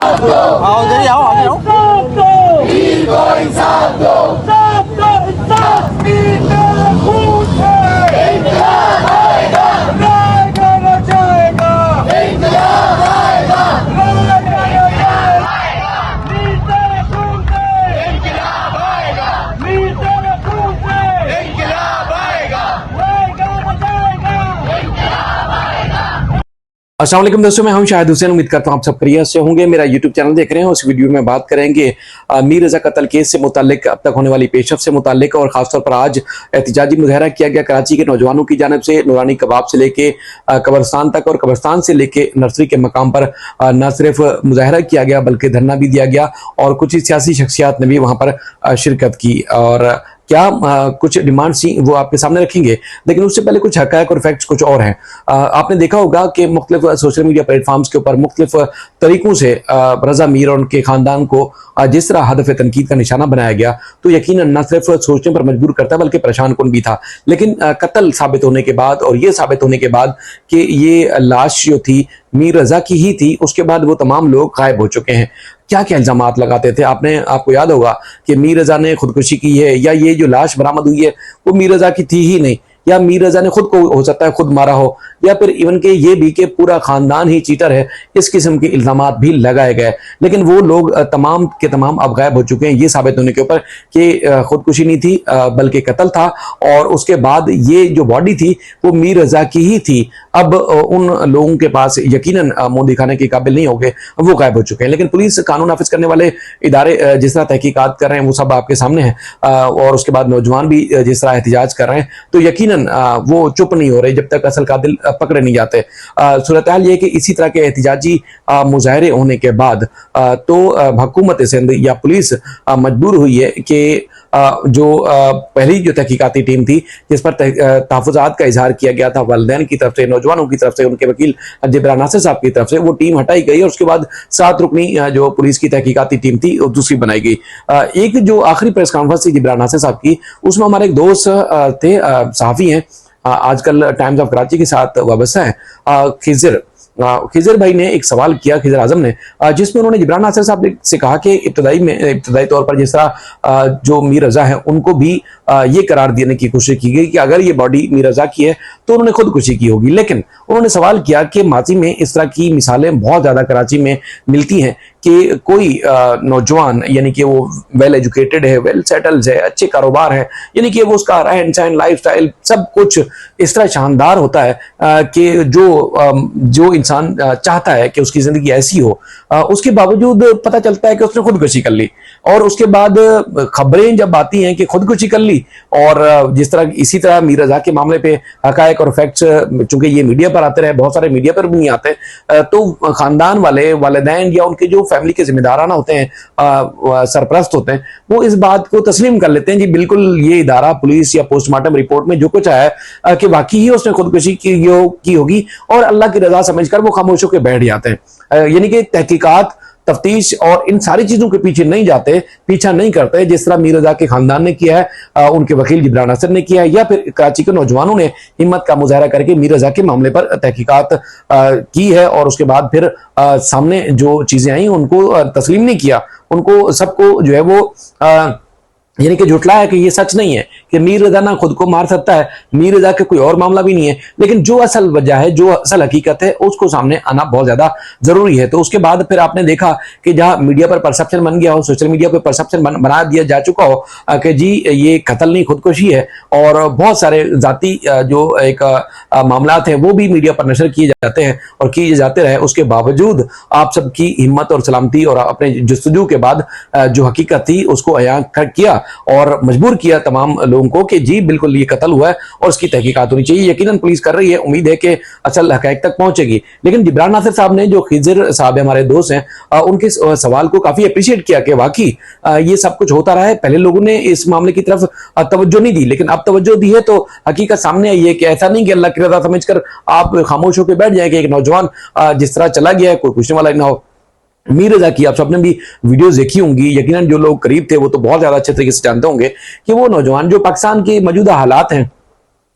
आओ इधर ही आओ, आगे आओ। अस्सलाम वालेकुम दोस्तों, मैं हूं शाहिद हुसैन। उम्मीद करता हूं आप सब खैरियत से होंगे। मेरा यूट्यूब चैनल देख रहे हैं। उस वीडियो में बात करेंगे मीर रजा कत्ल केस से मुतालिक, अब तक होने वाली पेशरफ से मुतालिक, और खासतौर पर आज एहतिजाजी मुजाहरा किया गया कराची के नौजवानों की जानिब से नूरानी कबाब से लेके कब्रस्तान तक, और कब्रस्तान से लेके नर्सरी के मकाम पर न सिर्फ मुजाहरा किया गया बल्कि धरना भी दिया गया, और कुछ ही सियासी शख्सियात ने भी वहां पर शिरकत की। और क्या कुछ डिमांड्स थी वो आपके सामने रखेंगे, लेकिन उससे पहले कुछ हक़ाइक़ और फैक्ट्स कुछ और हैं। आपने देखा होगा कि मुख्तलिफ सोशल मीडिया प्लेटफॉर्म्स के ऊपर मुख्तलिफ तरीकों से रजा मीर और उनके ख़ानदान को जिस तरह हदफ तनकीद का निशाना बनाया गया, तो यकीनन न सिर्फ सोचने पर मजबूर करता बल्कि परेशान कुन भी था। लेकिन कत्ल साबित होने के बाद, और ये साबित होने के बाद कि ये लाश जो थी मीर रजा की ही थी, उसके बाद वो तमाम लोग गायब हो चुके हैं। क्या क्या इल्जामात लगाते थे, आपको याद होगा कि मीर रजा ने खुदकुशी की है, या ये जो लाश बरामद हुई है वो मीर रजा की थी ही नहीं, या मीर रजा ने खुद को हो सकता है खुद मारा हो, या फिर इवन के ये भी कि पूरा खानदान ही चीटर है। इस किस्म के इल्जामात भी लगाए गए, लेकिन वो लोग तमाम के तमाम अब गायब हो चुके हैं ये साबित होने के ऊपर कि खुदकुशी नहीं थी बल्कि कत्ल था। और उसके बाद ये जो बॉडी थी वो मीर रजा की ही थी। अब उन लोगों के पास यकीनन मुंह दिखाने के काबिल नहीं हो गए, वो गायब हो चुके हैं। लेकिन पुलिस, कानून नाफिज करने वाले इदारे जिस तरह तहकीकात कर रहे हैं वो सब आपके सामने है, और उसके बाद नौजवान भी जिस तरह एहतिजाज कर रहे हैं, तो यकीनन वो चुप नहीं हो रहे जब तक असल कातिल पकड़े नहीं जाते। सूरत हाल ये कि इसी तरह के एहतिजाजी मुजाहरे होने के बाद तो हुकूमत सिंध या पुलिस मजबूर हुई है कि जो पहली जो तहकीकाती टीम थी जिस पर तहफ़्फ़ुज़ात का इजहार किया गया था वालिदैन की तरफ से, नौजवानों की तरफ से, उनके वकील जिब्रान नासिर साहब की तरफ से, वो टीम हटाई गई और उसके बाद 7 रुकनी जो पुलिस की तहकीकाती टीम थी वो दूसरी बनाई गई। एक जो आखिरी प्रेस कॉन्फ्रेंस थी जिब्रान नासिर साहब की, उसमें हमारे एक दोस्त थे, सहाफ़ी हैं, आजकल टाइम्स ऑफ कराची के साथ वाबस्ता है, खिजर भाई ने एक सवाल किया, खिजर आजम ने, जिसमें उन्होंने जिब्रान नासिर साहब से कहा कि इब्तदाई तौर पर जिस तरह जो मीर रजा है उनको भी ये करार देने की कोशिश की गई कि अगर ये बॉडी मीर रजा की है तो उन्होंने खुदकुशी की होगी। लेकिन उन्होंने सवाल किया कि माजी में इस तरह की मिसालें बहुत ज़्यादा कराची में मिलती हैं कि कोई नौजवान, यानी कि वो वेल एजुकेटेड है, वेल सेटल्ड है, अच्छे कारोबार है, यानी कि वो उसका रहन सहन, लाइफ स्टाइल सब कुछ इस तरह शानदार होता है कि जो इंसान चाहता है कि उसकी ज़िंदगी ऐसी हो, उसके बावजूद पता चलता है कि उसने खुदकुशी कर ली। और उसके बाद खबरें जब आती हैं कि खुदकुशी कर ली, और जिस तरह इसी तरह मीर रजा के मामले पे हक़ाइक़ और फैक्ट्स चूंकि ये मीडिया पर आते रहे, बहुत सारे मीडिया पर भी नहीं आते, तो खानदान वाले, वालिदैन या उनके जो फैमिली के जिम्मेदाराना होते हैं, सरपरस्त होते हैं, वो इस बात को तस्लीम कर लेते हैं जी बिल्कुल ये इदारा, पुलिस या पोस्टमार्टम रिपोर्ट में जो कुछ आया कि वाकई ही उसने खुदकुशी की होगी, और अल्लाह की रजा समझकर वो खामोश होकर बैठ जाते हैं। यानी कि तहकीकात, तफ्तीश और इन सारी चीजों के पीछे नहीं जाते, पीछा नहीं करते, जिस तरह मीर रजा के खानदान ने किया है, उनके वकील जिब्रान नासिर ने किया है, या फिर कराची के नौजवानों ने हिम्मत का मुजाहरा करके मीर रजा के मामले पर तहकीकात की है, और उसके बाद फिर सामने जो चीजें आई उनको तस्लीम नहीं किया, उनको सबको जो है वो यानी कि झुटलाया कि ये सच नहीं है कि मीर रजा ना खुद को मार सकता है, मीर रजा का कोई और मामला भी नहीं है। लेकिन जो असल वजह है, जो असल हकीकत है, उसको सामने आना बहुत ज्यादा जरूरी है। तो उसके बाद फिर आपने देखा कि जहां मीडिया पर परसेप्शन बन गया हो, सोशल मीडिया पर परसेप्शन बना दिया जा चुका हो कि जी ये कत्ल नहीं खुदकुशी है, और बहुत सारे जाती जो एक मामला हैं वो भी मीडिया पर नशर किए जाते हैं और किए जाते रहे, उसके बावजूद आप सबकी हिम्मत और सलामती और अपने जस्तजू के बाद जो हकीकत थी उसको अयां किया और मजबूर किया तमाम लोगों को कि जी बिल्कुल ये कत्ल हुआ है और उसकी तहकीकात होनी चाहिए। यकीनन पुलिस कर रही है, उम्मीद है कि असल हक़ाइक़ तक पहुंचेगी। लेकिन जिब्रान नासिर साहब ने, जो खिजर साहब हमारे दोस्त हैं, उनके सवाल को काफी अप्रिशिएट किया कि वाकई ये सब कुछ होता रहा है, पहले लोगों ने इस मामले की तरफ तवज्जो नहीं दी, लेकिन अब तवज्जो दी है तो हकीकत सामने आई है कि ऐसा नहीं कि अल्लाह की रज़ा समझकर आप खामोश होकर बैठ जाए कि एक नौजवान जिस तरह चला गया है कोई पूछने वाला ना हो। मीर रजा की आप सबने भी वीडियोस देखी होंगी, यकीनन जो लोग करीब थे वो तो बहुत ज्यादा अच्छे तरीके से जानते होंगे कि वो नौजवान जो पाकिस्तान के मौजूदा हालात हैं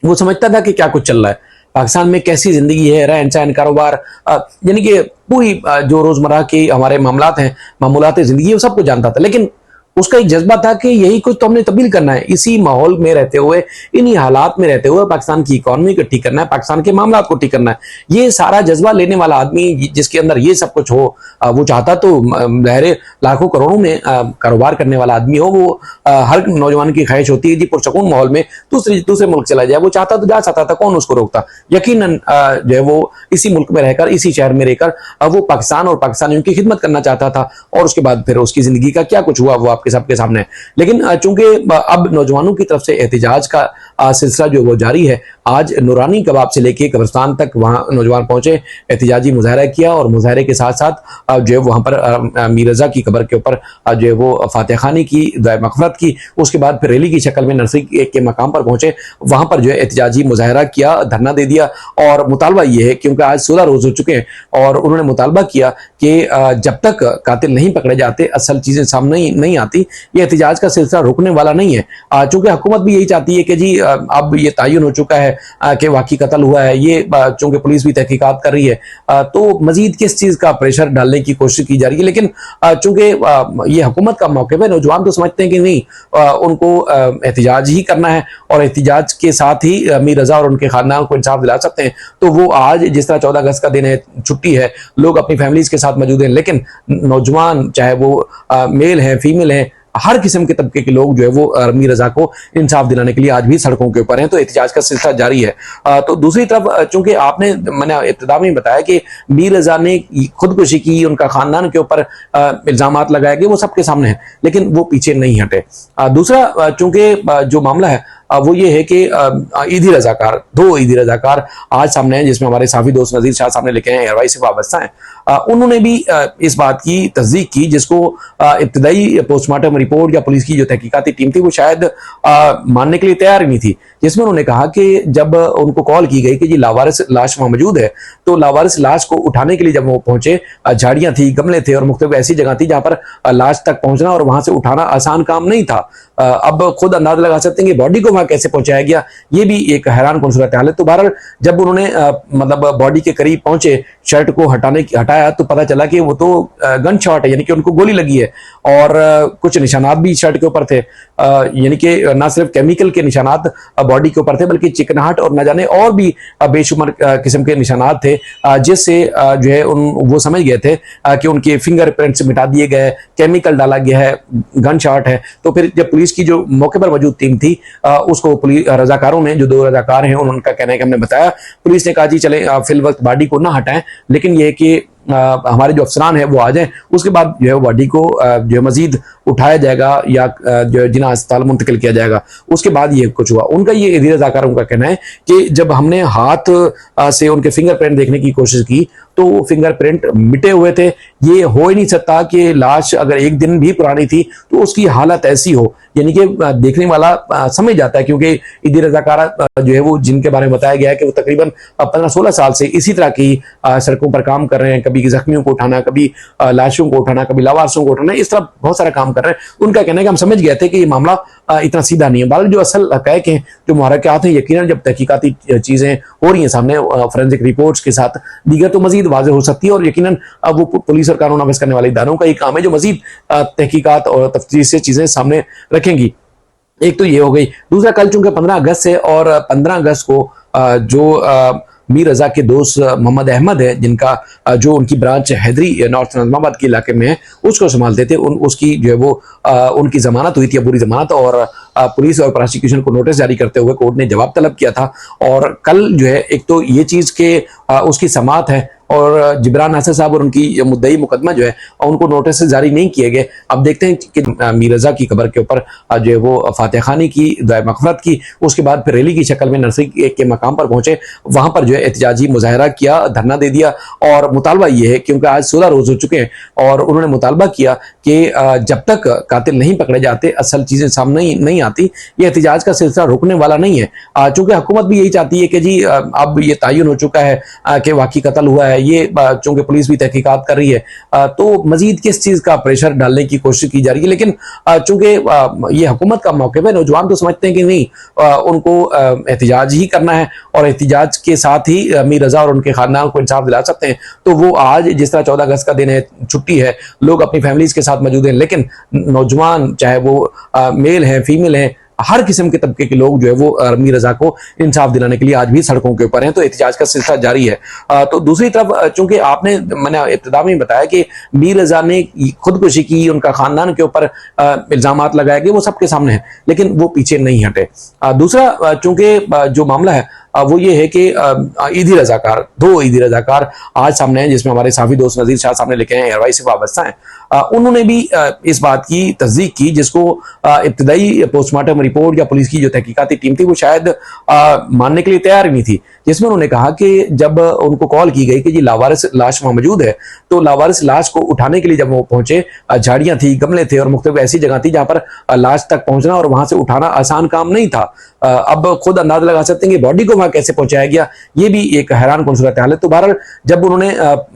वो समझता था कि क्या कुछ चल रहा है। पाकिस्तान में कैसी जिंदगी है, रहन सहन, कारोबार, यानी कि पूरी जो रोजमर्रा की हमारे मामूलात जिंदगी, वो सब कुछ जानता था। लेकिन उसका एक जज्बा था कि यही कुछ तो हमने तब्दील करना है। इसी माहौल में रहते हुए, इन्हीं हालात में रहते हुए पाकिस्तान की इकॉनमी को ठीक करना है, पाकिस्तान के मामलात को ठीक करना है। ये सारा जज्बा लेने वाला आदमी जिसके अंदर ये सब कुछ हो, वो चाहता तो बहरे लाखों करोड़ों में कारोबार करने वाला आदमी हो। वो हर नौजवान की ख्वाहिश होती है जी पुरसकून माहौल में दूसरे मुल्क चला जाए। वो चाहता तो जा सकता था, कौन उसको रोकता। यकीनन जो है वो इसी मुल्क में रहकर, इसी शहर में रहकर वो पाकिस्तान और पाकिस्तानियों की खिदमत करना चाहता था। और उसके बाद फिर उसकी जिंदगी का क्या कुछ हुआ वो आपके सबके सामने है। लेकिन चूंकि अब नौजवानों की तरफ से एहतिजाज का सिलसिला जो वो जारी है, आज नूरानी कबाब से लेके कब्रिस्तान तक वहां नौजवान पहुंचे, एहतिजाजी मुजाहरा किया और मुजाहरे के साथ साथ जो है वहां पर मीर रजा की कब्र के ऊपर जो है वो फातिहा खानी की, दुआ मग़फ़िरत की। उसके बाद फिर रैली की शक्ल में नर्सरी के मकाम पर पहुंचे, वहां पर जो है एहतिजाजी मुजाहरा किया, धरना दे दिया। और मुतालबा ये है, क्योंकि आज 16 रोज हो चुके हैं, और उन्होंने मुतालबा किया कि जब तक कातिल नहीं पकड़े जाते, असल चीजें सामने नहीं आती, ये एहतिजाज का सिलसिला रुकने वाला नहीं है। चूंकि हुकूमत भी यही चाहती है कि जी अब ये तयन हो चुका है कि वाकई कत्ल हुआ है, ये चूंकि पुलिस भी तहकीकात कर रही है, तो मजीद किस चीज का प्रेशर डालने की कोशिश की जा रही है। लेकिन चूंकि ये हुकूमत का मौक़िफ़ है, नौजवान तो समझते हैं कि नहीं, उनको एहतिजाज ही करना है और एहतिजाज के साथ ही मीर रजा और उनके खानदान को इंसाफ दिला सकते हैं। तो वो आज जिस तरह 14 अगस्त का दिन है, छुट्टी है, लोग अपनी फैमिलीज के साथ मौजूद हैं, लेकिन नौजवान चाहे वो मेल है, फीमेल है, हर किस्म के तबके के लोग जो है वो मीर रजा को इंसाफ दिलाने के लिए आज भी सड़कों के ऊपर हैं। तो एहतिजाज का सिलसिला जारी है। तो दूसरी तरफ चूंकि मैंने इब्तिदा में बताया कि मीर रजा ने खुदकुशी की, उनका खानदान के ऊपर इल्जामात लगाए गए, वो सबके सामने है, लेकिन वो पीछे नहीं हटे। दूसरा चूंकि जो मामला है वो ये है कि ईदी रजाकार, 2 ईदी रजाकार आज सामने हैं, जिसमें हमारे साफी दोस्त नजीर शाह सामने लिखे हैं, एयरवाइस से वाबस्ता हैं। उन्होंने भी इस बात की तस्दीक की जिसको इब्तदाई पोस्टमार्टम रिपोर्ट या पुलिस की जो तहकीकाती टीम थी वो शायद मानने के लिए तैयार ही नहीं थी। जिसमें उन्होंने कहा कि जब उनको कॉल की गई कि जी लावारिस लाश वहां मौजूद है, तो लावारिस लाश को उठाने के लिए जब वो पहुंचे, झाड़ियां थी, गमले थे और मुख्तलिफ ऐसी जगह थी जहां पर लाश तक पहुंचना और वहां से उठाना आसान काम नहीं था। अब खुद अंदाजा लगा सकते हैं कि बॉडी को वहां कैसे पहुंचाया गया, ये भी एक हैरान कुन सूरत हाल है। तो बहरहाल जब उन्होंने मतलब बॉडी के करीब पहुंचे, शर्ट को हटाया, तो पता चला कि वो तो गन शॉट है, यानी कि उनको गोली लगी है। और कुछ निशानात भी शर्ट के ऊपर थे, यानी कि ना सिर्फ केमिकल के निशानात बॉडी के ऊपर थे, बल्कि चिकनाहट और न जाने और भी बेशुमार किस्म के निशानात थे, जिससे जो है वो समझ गए थे कि उनके फिंगरप्रिंट्स मिटा दिए गए, केमिकल डाला गया है, गन शॉट है। तो फिर जब पुलिस की जो मौके पर मौजूद टीम थी, उसको पुलिस रजाकारों ने, जो 2 रजाकार हैं, उनका कहना है कि हमने बताया, पुलिस ने कहा जी चले फिल वक्त बॉडी को ना हटाएं, लेकिन यह कि हमारे जो अफसरान है वो आ जाएं, उसके बाद जो है बॉडी को जो है मजीद उठाया जाएगा या जो जिना अस्पताल मुंतकिल किया जाएगा। उसके बाद ये कुछ हुआ। उनका ये ईदी रजाकारों का कहना है कि जब हमने हाथ से उनके फिंगरप्रिंट देखने की कोशिश की तो वो फिंगरप्रिंट मिटे हुए थे। ये हो ही नहीं सकता कि लाश अगर 1 दिन भी पुरानी थी तो उसकी हालत ऐसी हो, यानी कि देखने वाला समझ जाता है, क्योंकि ईदी रजाकार जो है वो जिनके बारे में बताया गया है कि वो तकरीबन 15-16 साल से इसी तरह की सड़कों पर काम कर रहे हैं, कभी जख्मियों को उठाना, कभी लाशों को उठाना, कभी लावारिसों को उठाना, इस तरह बहुत सारा काम कर रहे हैं। उनका कहना है कि हम समझ गए थे कि ये मामला इतना सीधा नहीं है। बहरहाल जो असल हक़ाइक़ हैं, जो मुहर्रिकात हैं, यकीनन जब तहकीकाती चीजें हो रही हैं सामने फोरेंसिक रिपोर्ट्स के साथ दीगर, तो मजीद वाज़ेह हो सकती है। और यकीनन वो पुलिस और कानून नाफिज करने वाले इदारों का ये काम है जो मजीद तहकीकात और तफ्तीश से चीजें सामने रखेंगी। एक तो ये हो गई। दूसरा, कल चूंकि 15 अगस्त है और 15 अगस्त को जो मीर रजा के दोस्त मोहम्मद अहमद है, जिनका जो उनकी ब्रांच हैदरी नॉर्थ नज़माबाद के इलाके में है, उसको संभालते थे, उसकी जो है वो उनकी जमानत हुई थी, पूरी जमानत, और पुलिस और प्रोसिक्यूशन को नोटिस जारी करते हुए कोर्ट ने जवाब तलब किया था। और कल जो है एक तो ये चीज़ के उसकी समाअत है और जिब्रान नासिर साहब और उनकी मुद्दई मुकदमा जो है उनको नोटिस जारी नहीं किए गए। अब देखते हैं कि मीर रजा की कब्र के ऊपर जो है वो फातिहा खानी की, दुआ मग़फ़िरत की, उसके बाद फिर रैली की शक्ल में नर्सरी के मकाम पर पहुंचे, वहां पर जो है एहतिजाजी मुजाहरा किया, धरना दे दिया। और मुतालबा ये है, क्योंकि आज 16 रोज हो चुके हैं, और उन्होंने मुतालबा किया कि जब तक कातिल नहीं पकड़े जाते, असल चीजें सामने नहीं आती, ये एहतिजाज का सिलसिला रुकने वाला नहीं है। चूंकि हुकूमत भी यही चाहती है कि जी अब ये तयन हो चुका है कि वाकई कत्ल हुआ है, ये चूंकि पुलिस भी तहकीकात कर रही है तो मजीद किस चीज़ का प्रेशर डालने की कोशिश की जा रही है। लेकिन चूंकि ये हुकूमत का मौक़िफ़ है, नौजवान तो समझते हैं कि नहीं, उनको एहतिजाज ही करना है और एहतिजाज के साथ ही मीर रज़ा और उनके खानदान को इंसाफ दिला सकते हैं। तो वो आज जिस तरह 14 अगस्त का दिन है, छुट्टी है, लोग अपनी फैमिलीज के साथ मौजूद हैं, लेकिन नौजवान चाहे वो मेल हैं, फीमेल हैं, हर किस्म के तबके के लोग जो है वो मीर रज़ा को इंसाफ दिलाने के लिए आज भी सड़कों के ऊपर हैं। तो एहतिजाज का सिलसिला जारी है। तो दूसरी तरफ चूंकि मैंने इब्तिदा में बताया कि मीर रज़ा ने खुदकुशी की, उनका खानदान के ऊपर इल्जामात लगाए गए, वो सबके सामने है, लेकिन वो पीछे नहीं हटे। दूसरा चूंकि जो मामला है वो ये है कि ईदी रजाकार, 2 ईदी रजाकार आज सामने हैं, जिसमें हमारे साफी दोस्त नजीर शाह सामने लिखे हैं, एयरवाइस से वाबस्ता हैं। उन्होंने भी इस बात की तस्दीक की जिसको इब्तदाई पोस्टमार्टम रिपोर्ट या पुलिस की जो तहकीकाती टीम थी वो शायद मानने के लिए तैयार नहीं थी, जिसमें उन्होंने कहा कि जब उनको कॉल की गई कि जी लावारिस लाश वहां मौजूद है, तो लावारिस लाश को उठाने के लिए जब वो पहुंचे, झाड़ियां थी, गमले थे और मुख्तलिफ ऐसी जगह थी जहां पर लाश तक पहुंचना और वहां से उठाना आसान काम नहीं था। अब खुद अंदाजा लगा सकते हैं कि बॉडी को वहां कैसे पहुंचाया गया, ये भी एक हैरान कुन सूरत हाल है। तो बहरहाल जब उन्होंने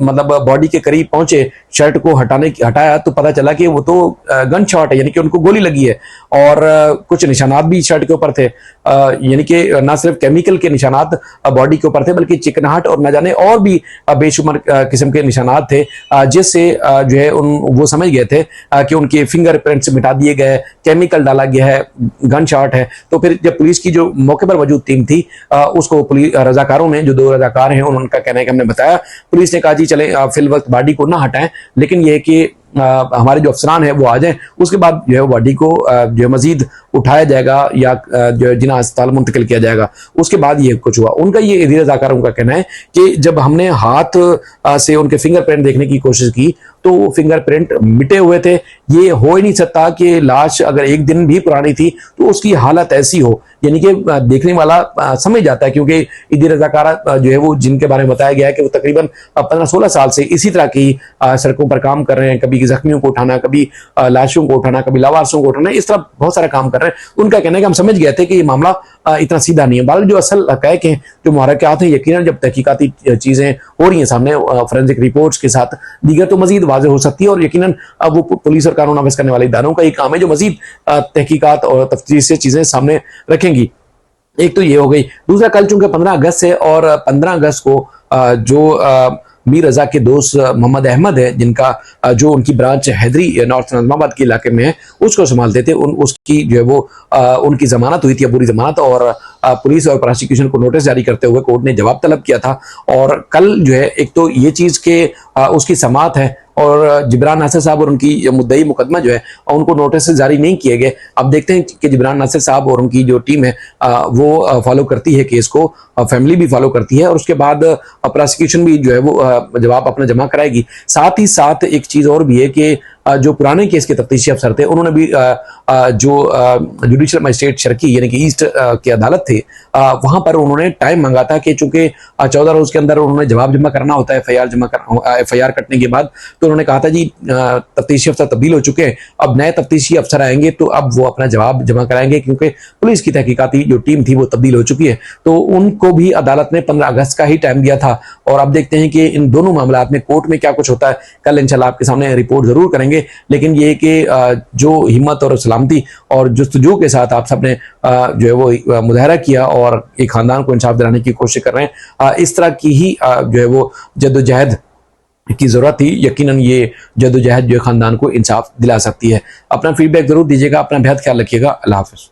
मतलब बॉडी के करीब पहुंचे, शर्ट को हटाया तो पता चला कि वो तो गन शॉट है, यानी कि उनको गोली लगी है और कुछ निशानात भी शर्ट के ऊपर थे, यानी कि ना सिर्फ केमिकल के निशानात बॉडी के ऊपर थे बल्कि चिकनाहट और न जाने और भी बेशुमार किस्म के निशानात थे, जिससे जो है वो समझ गए थे कि उनके फिंगरप्रिंट्स मिटा दिए गए, केमिकल डाला गया है, गन शॉट है। तो फिर जब पुलिस की जो मौके पर मौजूद टीम थी उसको पुलिस रजाकारों ने, जो 2 रजाकार हैं, उनका कहना है कि हमने बताया, पुलिस ने कहा जी चले फिल वक्त बॉडी को ना हटाएं, लेकिन यह कि हमारे जो अफसरान है वो आ जाएं, उसके बाद जो है बॉडी को जो है मजीद उठाया जाएगा या जो जिना अस्पताल मुंतकिल किया जाएगा। उसके बाद ये कुछ हुआ। उनका ये ईदी रजाकारों का कहना है कि जब हमने हाथ से उनके फिंगरप्रिंट देखने की कोशिश की तो वो फिंगरप्रिंट मिटे हुए थे। ये हो ही नहीं सकता कि लाश अगर 1 दिन भी पुरानी थी तो उसकी हालत ऐसी हो, यानी कि देखने वाला समझ जाता है, क्योंकि ईदी रजाकार जो है वो जिनके बारे में बताया गया है कि वो तकरीबन 15-16 साल से इसी तरह की सड़कों पर काम कर रहे हैं, कभी जख्मियों को उठाना, कभी लाशों को उठाना, कभी लावारिसों को उठाना, इस तरह बहुत सारा काम कर रहे हैं। उनका कहना है कि हम समझ गए थे कि ये मामला इतना सीधा नहीं है। बल्कि जो असल हक़ाइक़ हैं, जो मुहर्रिकात हैं, यकीनन जब तहकीकाती चीजें हो रही हैं सामने फोरेंसिक रिपोर्ट्स के साथ दीगर, तो मजीद वाज़ेह हो सकती है और यकीनन अब वो पुलिस और कानून नाफिज करने वाले इदारों का ही काम है जो मजीद तहकीकात और तफ्तीश से चीजें सामने रखेंगी। एक तो ये हो गई। दूसरा, कल चूंकि 15 अगस्त है और 15 अगस्त को जो मीर रज़ा के दोस्त मोहम्मद अहमद है, जिनका जो उनकी ब्रांच हैदरी नॉर्थ नज़माबाद के इलाके में है, उसको संभालते थे, उसकी जो है वो उनकी जमानत हुई थी, पूरी जमानत, और पुलिस और प्रोसिक्यूशन को नोटिस जारी करते हुए कोर्ट ने जवाब तलब किया था। और कल जो है एक तो ये चीज़ के उसकी समाअत है और जिब्रान नासिर साहब और उनकी मुद्दई मुकदमा जो है उनको नोटिस जारी नहीं किए गए। अब देखते हैं कि जिब्रान नासिर साहब और उनकी जो टीम है वो फॉलो करती है केस को, फैमिली भी फॉलो करती है और उसके बाद प्रोसिक्यूशन भी जो है वो जवाब अपना जमा कराएगी। साथ ही साथ एक चीज़ और भी है कि जो पुराने केस के तफ्तीशी अफसर थे उन्होंने भी जो जुडिशल मजिस्ट्रेट शर्की यानी कि ईस्ट की अदालत थी वहां पर उन्होंने टाइम मांगा था कि चूंकि 14 रोज के अंदर उन्होंने जवाब जमा करना होता है FIR कटने के बाद। तो उन्होंने कहा था जी तफ्तीशी अफसर तब्दील हो चुके हैं, अब नए तफ्तीशी अफसर आएंगे तो अब वो अपना जवाब जमा कराएंगे, क्योंकि पुलिस की तहकीकाती जो टीम थी वो तब्दील हो चुकी है। तो उनको भी अदालत ने 15 अगस्त का ही टाइम दिया था और अब देखते हैं कि इन दोनों मामलात में कोर्ट में क्या कुछ होता है। कल इंशाल्लाह आपके सामने रिपोर्ट जरूर करेंगे, लेकिन ये कि जो हिम्मत और सलामती और जुस्तजू के साथ आप सबने जो है वो मुजाहरा किया और एक खानदान को इंसाफ दिलाने की कोशिश कर रहे हैं, इस तरह की ही जो है वो जद्दोजहद की जरूरत थी। यकीनन ये जद्दोजहद जो खानदान को इंसाफ दिला सकती है। अपना फीडबैक जरूर दीजिएगा, अपना बेहद ख्याल रखिएगा। अल्लाह हाफिज।